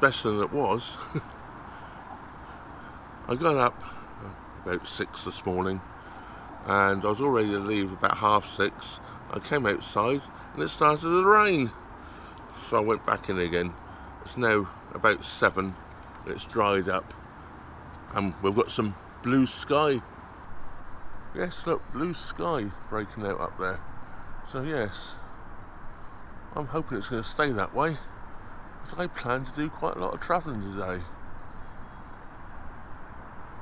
better than it was. I got up about 6 this morning and I was all ready to leave about 6:30. I came outside and it started to rain. So I went back in again. It's now about 7. It's dried up and we've got some blue sky. Yes, look, blue sky breaking out up there. So yes, I'm hoping it's going to stay that way, because I plan to do quite a lot of travelling today.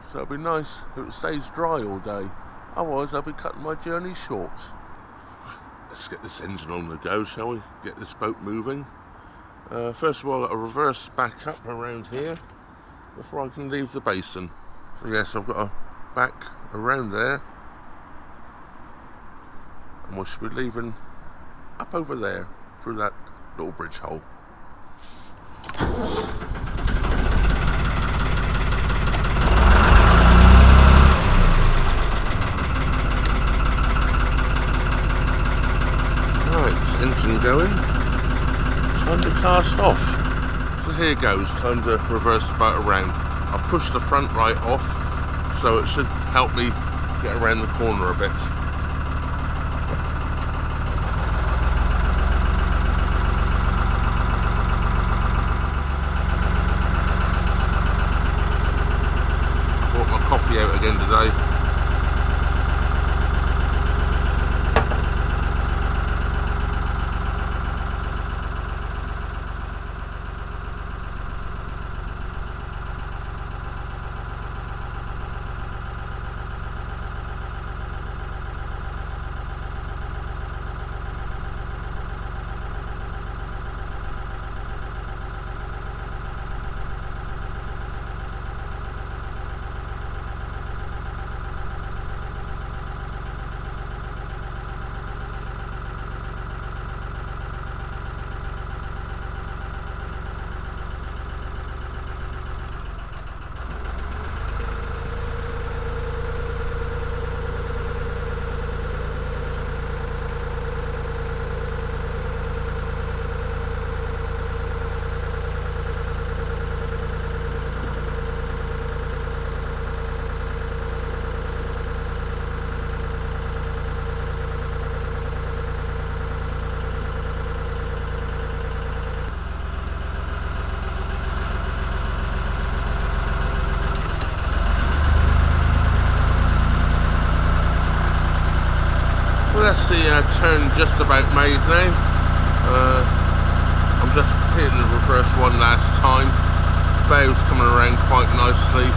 So it'll be nice if it stays dry all day, otherwise I'll be cutting my journey short. Let's get this engine on the go, shall we? Get this boat moving. First of all, I've got to reverse back up around here before I can leave the basin. So yes, I've got to back around there, and we should be leaving up over there through that little bridge hole. Right, engine going. Time to cast off. So here goes, time to reverse the boat around. I'll push the front right off, so it should help me get around the corner a bit. Brought my coffee out again today. That's the turn just about made now. I'm just hitting the reverse one last time. Bow's coming around quite nicely.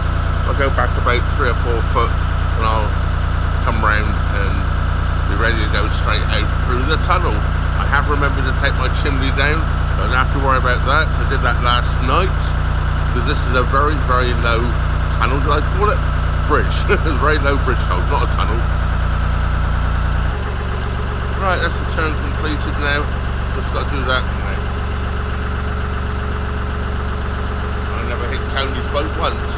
I'll go back about 3 or 4 foot and I'll come round and be ready to go straight out through the tunnel. I have remembered to take my chimney down, so I don't have to worry about that. So I did that last night, because this is a very, very low tunnel. Did I call it? Bridge. A very low bridge hole, not a tunnel. Right, that's the turn completed now. Just got to do that now. I never hit Tony's boat once.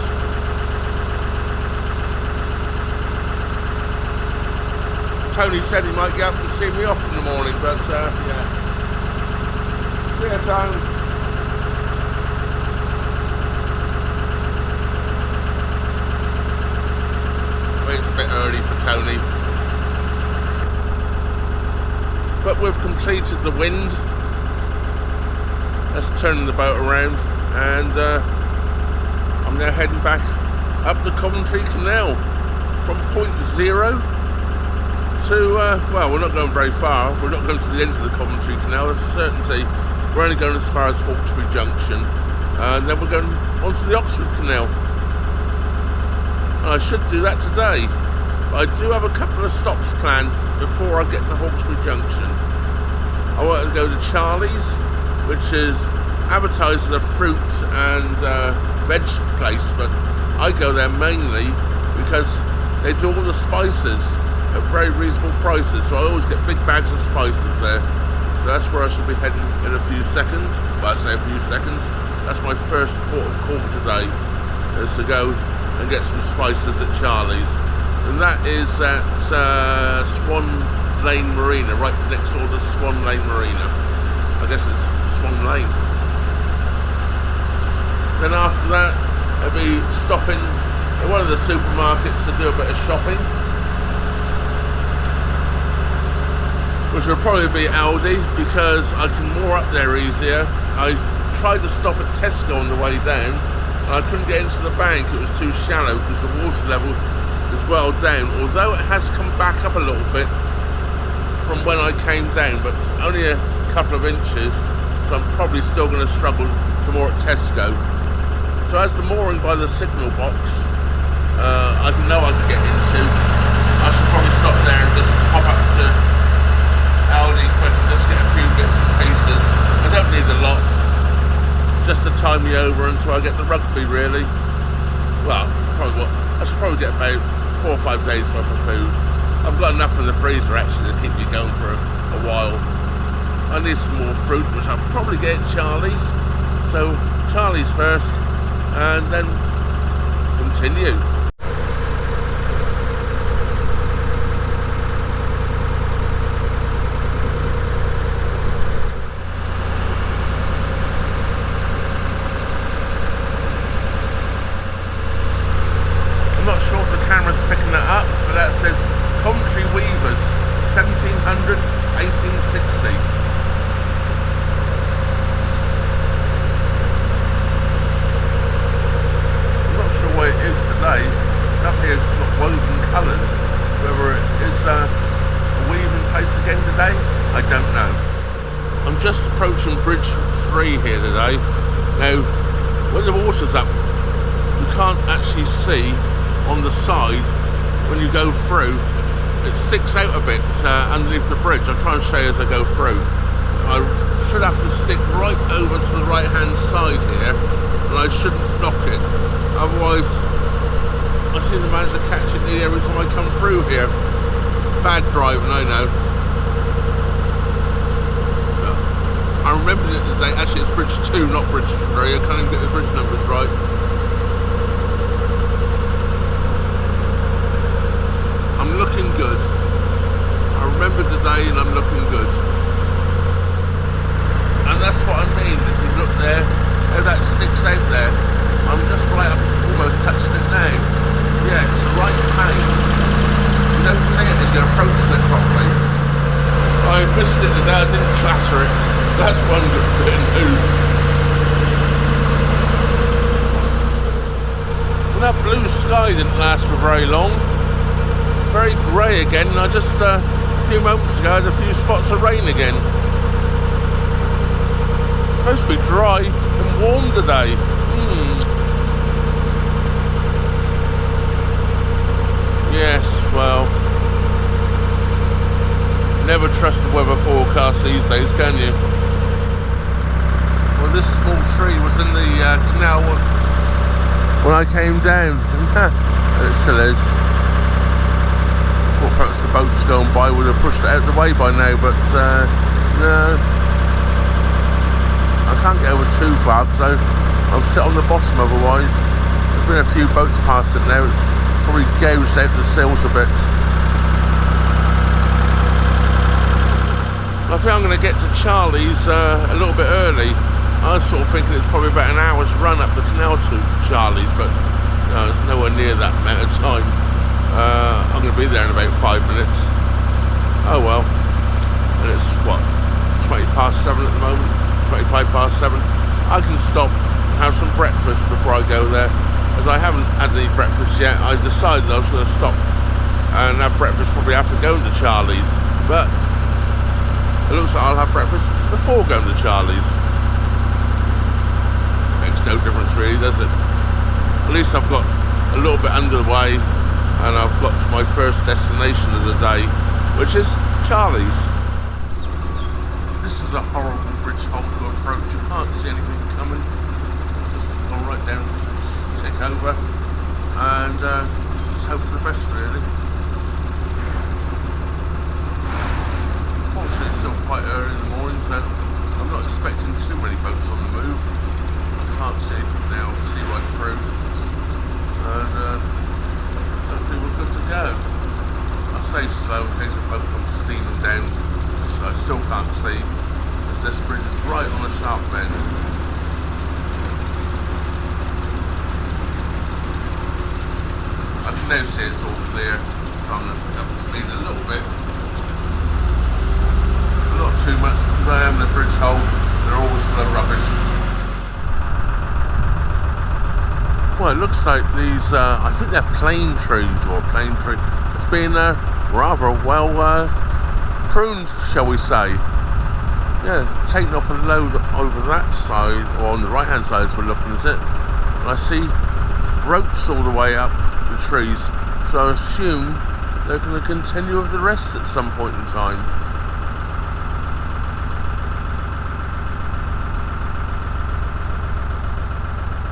Tony said he might get up and see me off in the morning, but yeah. See you, Tony. Well, it's a bit early for Tony. But we've completed the wind. Let's turn the boat around, and I'm now heading back up the Coventry Canal from point 0 to, well, we're not going very far. We're not going to the end of the Coventry Canal, that's a certainty. We're only going as far as Hawkesbury Junction, and then we're going onto the Oxford Canal. And I should do that today. I do have a couple of stops planned before I get to Hawkesbury Junction. I want to go to Charlie's, which is advertised as a fruit and veg place, but I go there mainly because they do all the spices at very reasonable prices, so I always get big bags of spices there. So that's where I should be heading in a few seconds. Well, I say a few seconds. That's my first port of call today, is to go and get some spices at Charlie's. And that is at Swan Lane Marina, right next door to Swan Lane Marina. I guess it's Swan Lane. Then after that, I'll be stopping at one of the supermarkets to do a bit of shopping, which will probably be Aldi, because I can moor up there easier. I tried to stop at Tesco on the way down, and I couldn't get into the bank. It was too shallow because the water level is well down, although it has come back up a little bit from when I came down, but only a couple of inches, so I'm probably still going to struggle to moor at Tesco. So as the mooring by the signal box, I know I can get into, I should probably stop there and just pop up to Aldi quick and just get a few bits and pieces. I don't need a lot, just to tie me over until I get the rugby, really. Well, I should probably get about 4 or 5 days worth of food. I've got enough in the freezer actually to keep me going for a while. I need some more fruit, which I'll probably get at Charlie's. So Charlie's first, and then continue. I'm not sure if the camera's picking that up, but that says Coventry Weavers, 1700, 1860. What it is today. It's up here, it's got woven colours. Whether it is a weaving place again today, I don't know. I'm just approaching Bridge 3 here today. Now, when the water's up, you can't actually see on the side when you go through. It sticks out a bit underneath the bridge. I'll try and show you as I go through. I should have to stick right over to the right hand side here, and I shouldn't knock it. Otherwise, I seem to manage to catch it nearly every time I come through here. Bad driving, I know. But I remembered it today. Actually, it's Bridge 2, not Bridge 3. I can't even get the bridge numbers right. I'm looking good. I remember today, and I'm looking good. And that's what I mean. If you look there, how that sticks out there. I'm just right up, almost touching it now. Yeah, it's the right plane. You don't see it as you're approaching it properly. I missed it today, I didn't clatter it. That's one good bit of news. Well, that blue sky didn't last for very long. Very grey again, and I just, a few moments ago, had a few spots of rain again. It's supposed to be dry and warm today. Yes, well, never trust the weather forecast these days, can you? Well, this small tree was in the canal when I came down, and it still is. Thought perhaps the boats going by would have pushed it out of the way by now, but no. I can't get over too far because I'll sit on the bottom otherwise. There's been a few boats past it now. It's probably gouged out the sills a bit. I think I'm going to get to Charlie's a little bit early. I was sort of thinking it's probably about an hour's run up the canal to Charlie's, but no, it's nowhere near that amount of time. I'm going to be there in about 5 minutes. Oh well. And it's what, 20 past 7 at the moment, 25 past 7. I can stop and have some breakfast before I go there. As I haven't had any breakfast yet, I decided I was going to stop and have breakfast probably after going to Charlie's. But it looks like I'll have breakfast before going to Charlie's. Makes no difference really, does it? At least I've got a little bit underway and I've got to my first destination of the day, which is Charlie's. This is a horrible bridge hole to approach. You can't see anything coming. Just gone right down, tick over, and just hope for the best really. Fortunately it's still quite early in the morning, so I'm not expecting too many boats on the move. I can't see anything now, see right through, and hopefully we're good to go. I say slow in case a boat comes steaming down, so I still can't see, as this bridge is right on a sharp bend. can now see it's all clear, so I'm going to pick up the speed a little bit. Not too much, because I am in the bridge hole. They're always full of rubbish. Well, it looks like these, I think they're plane trees, or plane tree. It's been rather well pruned, shall we say. Yeah, it's taken off a load over that side, or on the right hand side as we're looking at it. And I see ropes all the way up the trees, so I assume they're going to continue with the rest at some point in time.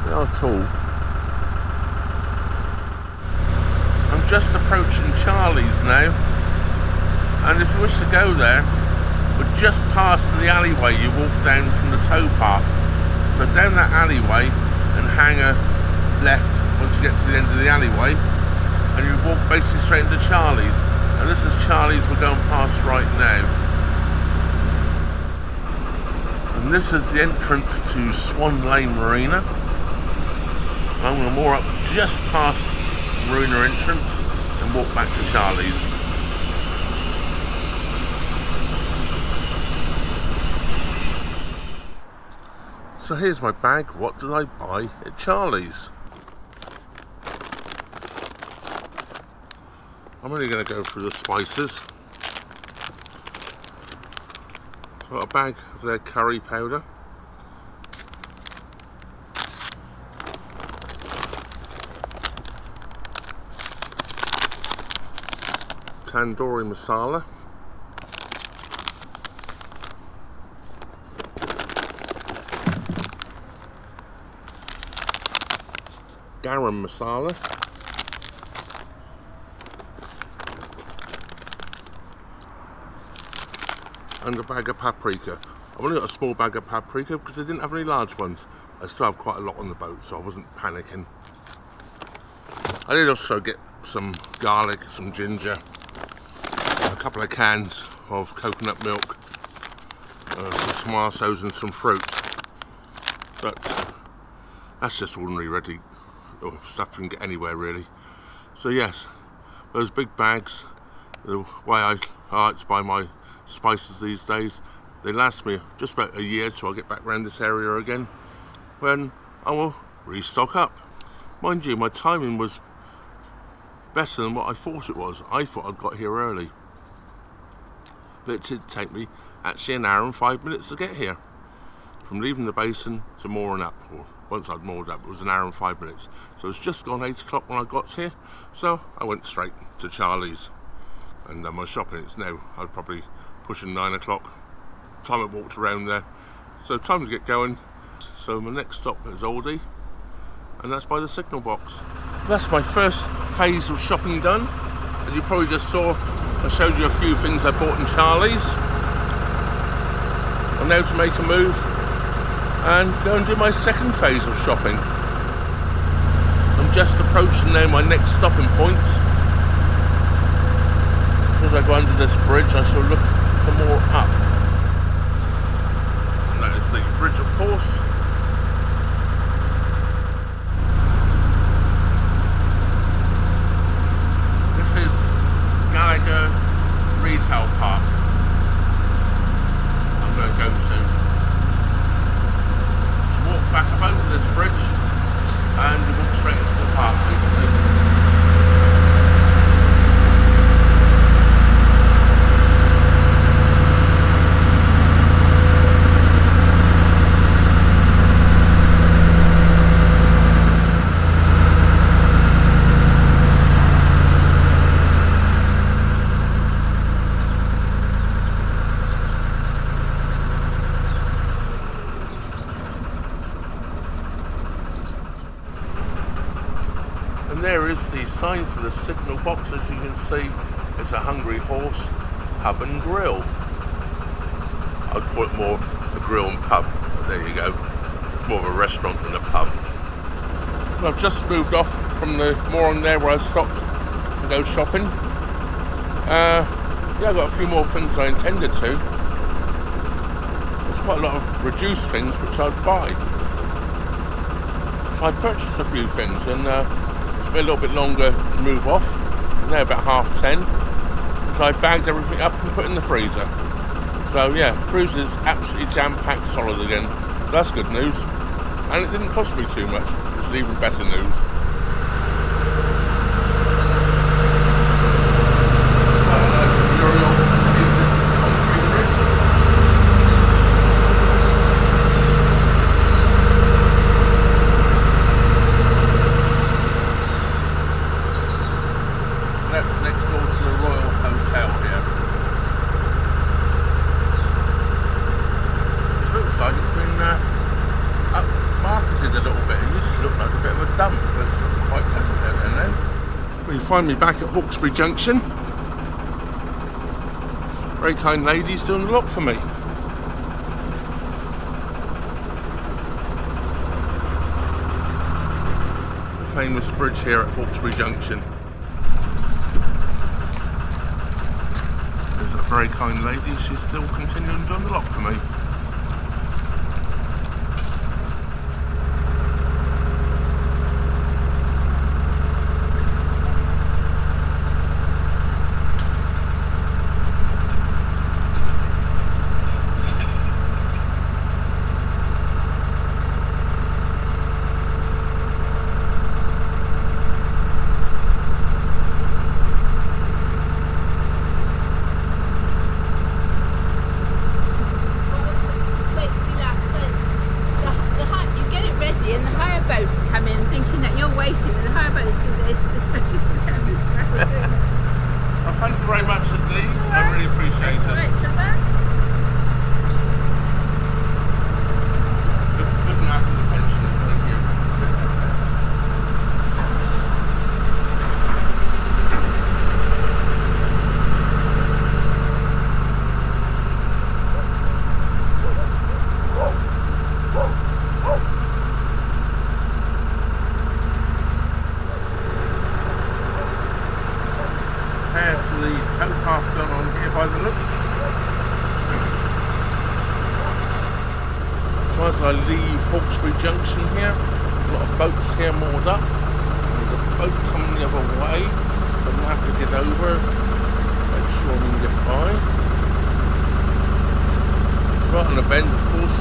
Not at all. I'm just approaching Charlie's now, and if you wish to go there, we're just past the alleyway you walk down from the tow park. So down that alleyway and hang a left once you get to the end of the alleyway, and you walk basically straight into Charlie's. And this is Charlie's we're going past right now. And this is the entrance to Swan Lane Marina. I'm going to moor up just past Marina entrance and walk back to Charlie's. So here's my bag. What did I buy at Charlie's? I'm only going to go through the spices. Got a bag of their curry powder. Tandoori masala. Garam masala. And a bag of paprika. I've only got a small bag of paprika because they didn't have any large ones. I still have quite a lot on the boat, so I wasn't panicking. I did also get some garlic, some ginger, a couple of cans of coconut milk, some tomatoes and some fruit. But that's just ordinary ready or stuff you can get anywhere really. So yes, those big bags, the way I like to buy my spices these days, they last me just about a year till I get back around this area again, when I will restock up. Mind you, my timing was better than what I thought it was. I thought I'd got here early, but it did take me actually an hour and 5 minutes to get here. From leaving the basin to mooring up, or once I'd moored up, it was an hour and 5 minutes. So it's just gone 8 o'clock when I got here, so I went straight to Charlie's and done my shopping. It's now, I'd probably pushing 9 o'clock. Time I walked around there. So time to get going. So my next stop is Aldi, and that's by the signal box. That's my first phase of shopping done. As you probably just saw, I showed you a few things I bought in Charlie's. I'm now to make a move and go and do my second phase of shopping. I'm just approaching now my next stopping point. As soon as I go under this bridge, I shall look some more up. And that is the bridge, of course. This is Gallagher Retail Park. I'm going to go to. Just walk back up over this bridge and walk straight into the park, basically. There is the sign for the signal box. As you can see, it's a Hungry Horse Pub and Grill. I'd call it more a grill and pub, but there you go. It's more of a restaurant than a pub. Well, I've just moved off from the moor on there where I stopped to go shopping. Yeah, I've got a few more things I intended to. There's quite a lot of reduced things which I'd buy. So I purchased a few things, and took me a little bit longer to move off. Now about 10:30. So I bagged everything up and put it in the freezer. So yeah, cruise is absolutely jam-packed solid again. So that's good news. And it didn't cost me too much, which is even better news. You find me back at Hawkesbury Junction. Very kind ladies doing the lock for me. The famous bridge here at Hawkesbury Junction. There's a very kind lady, she's still continuing doing the lock for me. Thank you very much indeed. I really appreciate it. Right, Trevor. Good night for the pensioners, thank you. To the towpath done on here by the looks. So as I leave Hawkesbury Junction here, a lot of boats here moored up. There's a boat coming the other way, so I'm going to have to get over, make sure we can get by. Right on the bend, of course.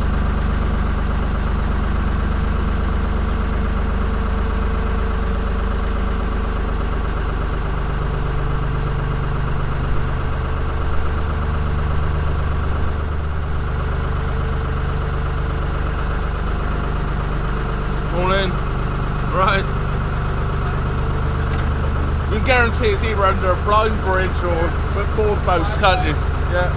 Right. You can guarantee it's either under a blind bridge or more boats, can't you? Yeah.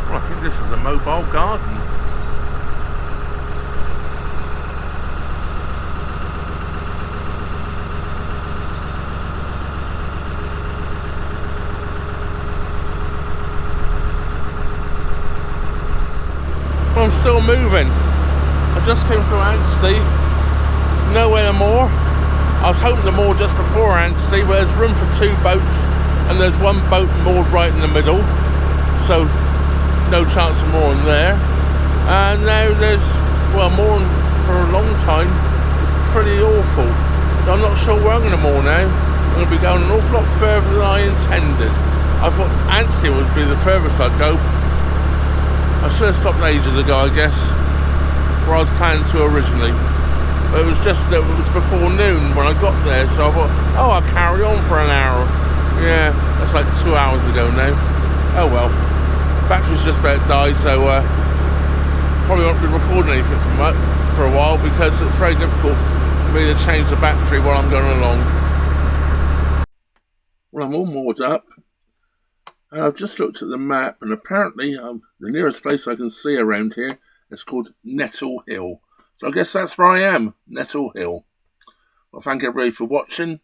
Well, I think this is a mobile garden. I'm still moving. I just came through Aldi, nowhere more. I was hoping the moor just before Aldi where there's room for 2 boats and there's one boat moored right in the middle, so no chance of mooring there. And now there's, well, mooring for a long time is pretty awful, so I'm not sure where I'm going to moor now. I'm going to be going an awful lot further than I intended. I thought Aldi would be the furthest I'd go. I should have stopped ages ago, I guess, where I was planning to originally. But it was just that it was before noon when I got there, so I thought, oh, I'll carry on for an hour. Yeah, that's like 2 hours ago now. Oh well. Battery's just about to die, so probably won't be recording anything for a while because it's very difficult for me to change the battery while I'm going along. Well, I'm all moored up. And I've just looked at the map, and apparently the nearest place I can see around here is called Nettle Hill. So I guess that's where I am, Nettle Hill. Well, thank everybody for watching,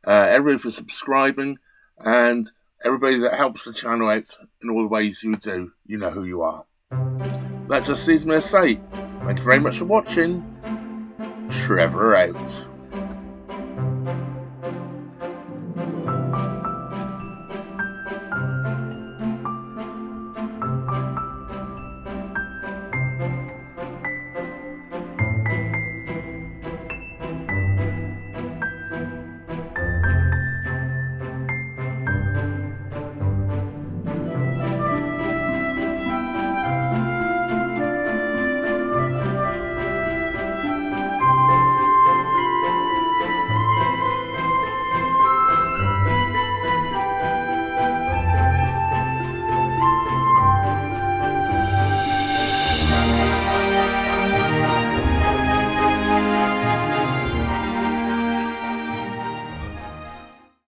everybody for subscribing, and everybody that helps the channel out in all the ways you do. You know who you are. That just leaves me to say, thank you very much for watching. Trevor out.